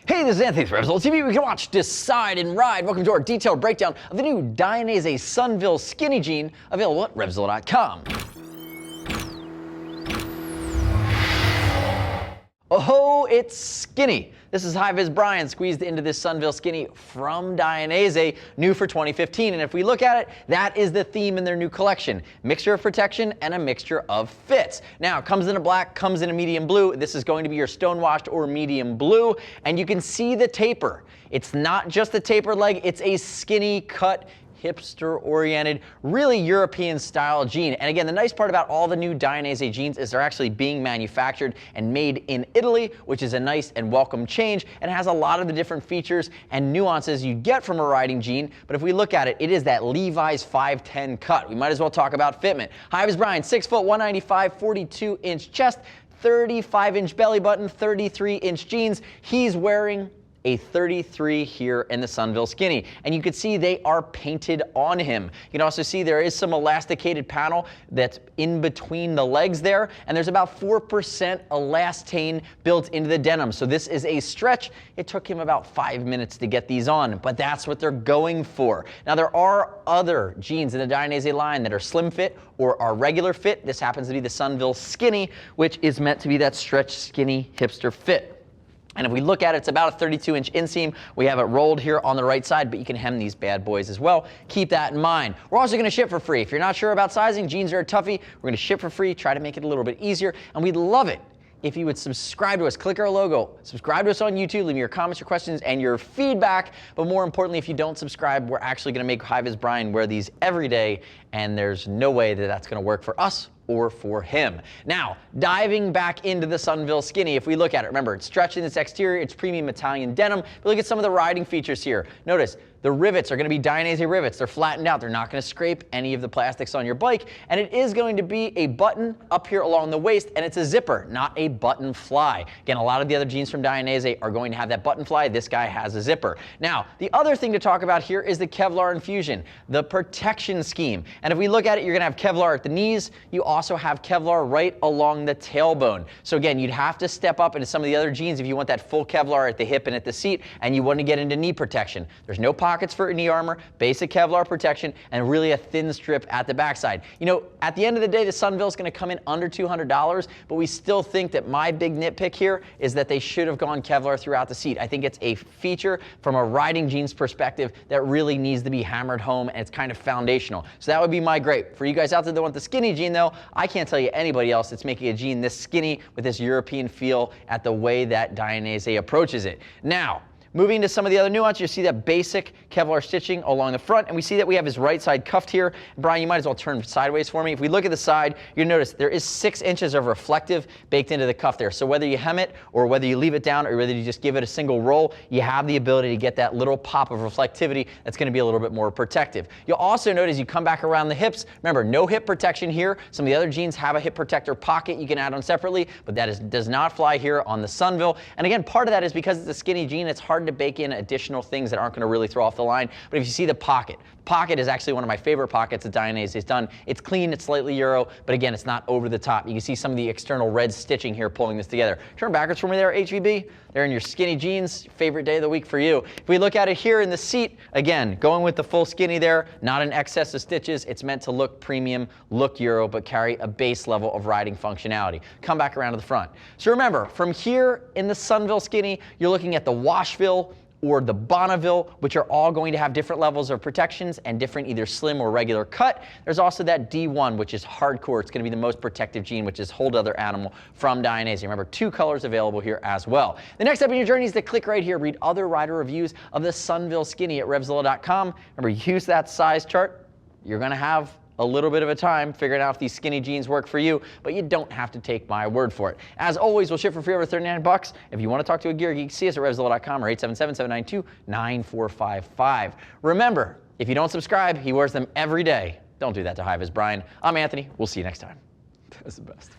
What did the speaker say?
Hey, this is Anthony from RevZilla TV. We can watch, decide, and ride. Welcome to our detailed breakdown of the new Dainese Sunville Skinny Jean, available at RevZilla.com. Oh, it's skinny. This is High-Vis Brian squeezed into this Sunville Skinny from Dainese, new for 2015. And if we look at it, that is the theme in their new collection. Mixture of protection and a mixture of fits. Now, it comes in a black, comes in a medium blue. This is going to be your stonewashed or medium blue. And you can see the taper. It's not just a tapered leg, it's a skinny cut, hipster-oriented, really European-style jean. And again, the nice part about all the new Dainese jeans is they're actually being manufactured and made in Italy, which is a nice and welcome change, and has a lot of the different features and nuances you get from a riding jean. But if we look at it, it is that Levi's 5'10" cut. We might as well talk about fitment. High-Vis Brian, 6 foot, 195, 42-inch chest, 35-inch belly button, 33-inch jeans. He's wearing a 33 here in the Sunville Skinny. And you can see they are painted on him. You can also see there is some elasticated panel that's in between the legs there, and there's about 4% elastane built into the denim. So this is a stretch. It took him about 5 minutes to get these on, but that's what they're going for. Now there are other jeans in the Dainese line that are slim fit or are regular fit. This happens to be the Sunville Skinny, which is meant to be that stretch, skinny, hipster fit. And if we look at it, it's about a 32-inch inseam. We have it rolled here on the right side, but you can hem these bad boys as well. Keep that in mind. We're also going to ship for free. If you're not sure about sizing, jeans are a toughie. We're going to ship for free, try to make it a little bit easier, and we'd love it if you would subscribe to us. Click our logo, subscribe to us on YouTube, leave me your comments, your questions, and your feedback. But more importantly, if you don't subscribe, we're actually going to make High-Vis Brian wear these every day, and there's no way that that's going to work for us or for him. Now, diving back into the Sunville Skinny, if we look at it, remember, it's stretched in its exterior, it's premium Italian denim, but look at some of the riding features here. Notice, the rivets are going to be Dainese rivets. They're flattened out. They're not going to scrape any of the plastics on your bike. And it is going to be a button up here along the waist, and it's a zipper, not a button fly. Again, a lot of the other jeans from Dainese are going to have that button fly. This guy has a zipper. Now, the other thing to talk about here is the Kevlar infusion, the protection scheme. And if we look at it, you're going to have Kevlar at the knees. You also have Kevlar right along the tailbone. So again, you'd have to step up into some of the other jeans if you want that full Kevlar at the hip and at the seat, and you want to get into knee protection. There's no pockets for knee armor, basic Kevlar protection, and really a thin strip at the backside. You know, at the end of the day, the Sunville is going to come in under $200, but we still think that my big nitpick here is that they should have gone Kevlar throughout the seat. I think it's a feature from a riding jeans perspective that really needs to be hammered home, and it's kind of foundational. So that would be my gripe. For you guys out there that want the skinny jean though, I can't tell you anybody else that's making a jean this skinny with this European feel at the way that Dainese approaches it. Now, moving to some of the other nuance, you see that basic Kevlar stitching along the front, and we see that we have his right side cuffed here. Brian, you might as well turn sideways for me. If we look at the side, you'll notice there is 6 inches of reflective baked into the cuff there. So whether you hem it or whether you leave it down or whether you just give it a single roll, you have the ability to get that little pop of reflectivity that's going to be a little bit more protective. You'll also notice you come back around the hips. Remember, no hip protection here. Some of the other jeans have a hip protector pocket you can add on separately, but that does not fly here on the Sunville. And again, part of that is because it's a skinny jean, it's hard to bake in additional things that aren't going to really throw off the line. But if you see the pocket is actually one of my favorite pockets that Dainese has done. It's clean, it's slightly Euro, but again, it's not over the top. You can see some of the external red stitching here pulling this together. Turn backwards for me there, HVB. They're in your skinny jeans, favorite day of the week for you. If we look at it here in the seat, again, going with the full skinny there, not an excess of stitches. It's meant to look premium, look Euro, but carry a base level of riding functionality. Come back around to the front. So remember, from here in the Sunville Skinny, you're looking at the Washville or the Bonneville, which are all going to have different levels of protections and different either slim or regular cut. There's also that D1, which is hardcore. It's going to be the most protective jean, which is whole other animal from Dainese. Remember, 2 colors available here as well. The next step in your journey is to click right here, read other rider reviews of the Sunville Skinny at RevZilla.com. Remember, use that size chart. You're going to have a little bit of a time figuring out if these skinny jeans work for you, but you don't have to take my word for it. As always, we'll ship for free over $39. If you want to talk to a gear geek, see us at RevZilla.com or 877-792-9455. Remember, if you don't subscribe, he wears them every day. Don't do that to High-Vis Brian. I'm Anthony. We'll see you next time. That was the best.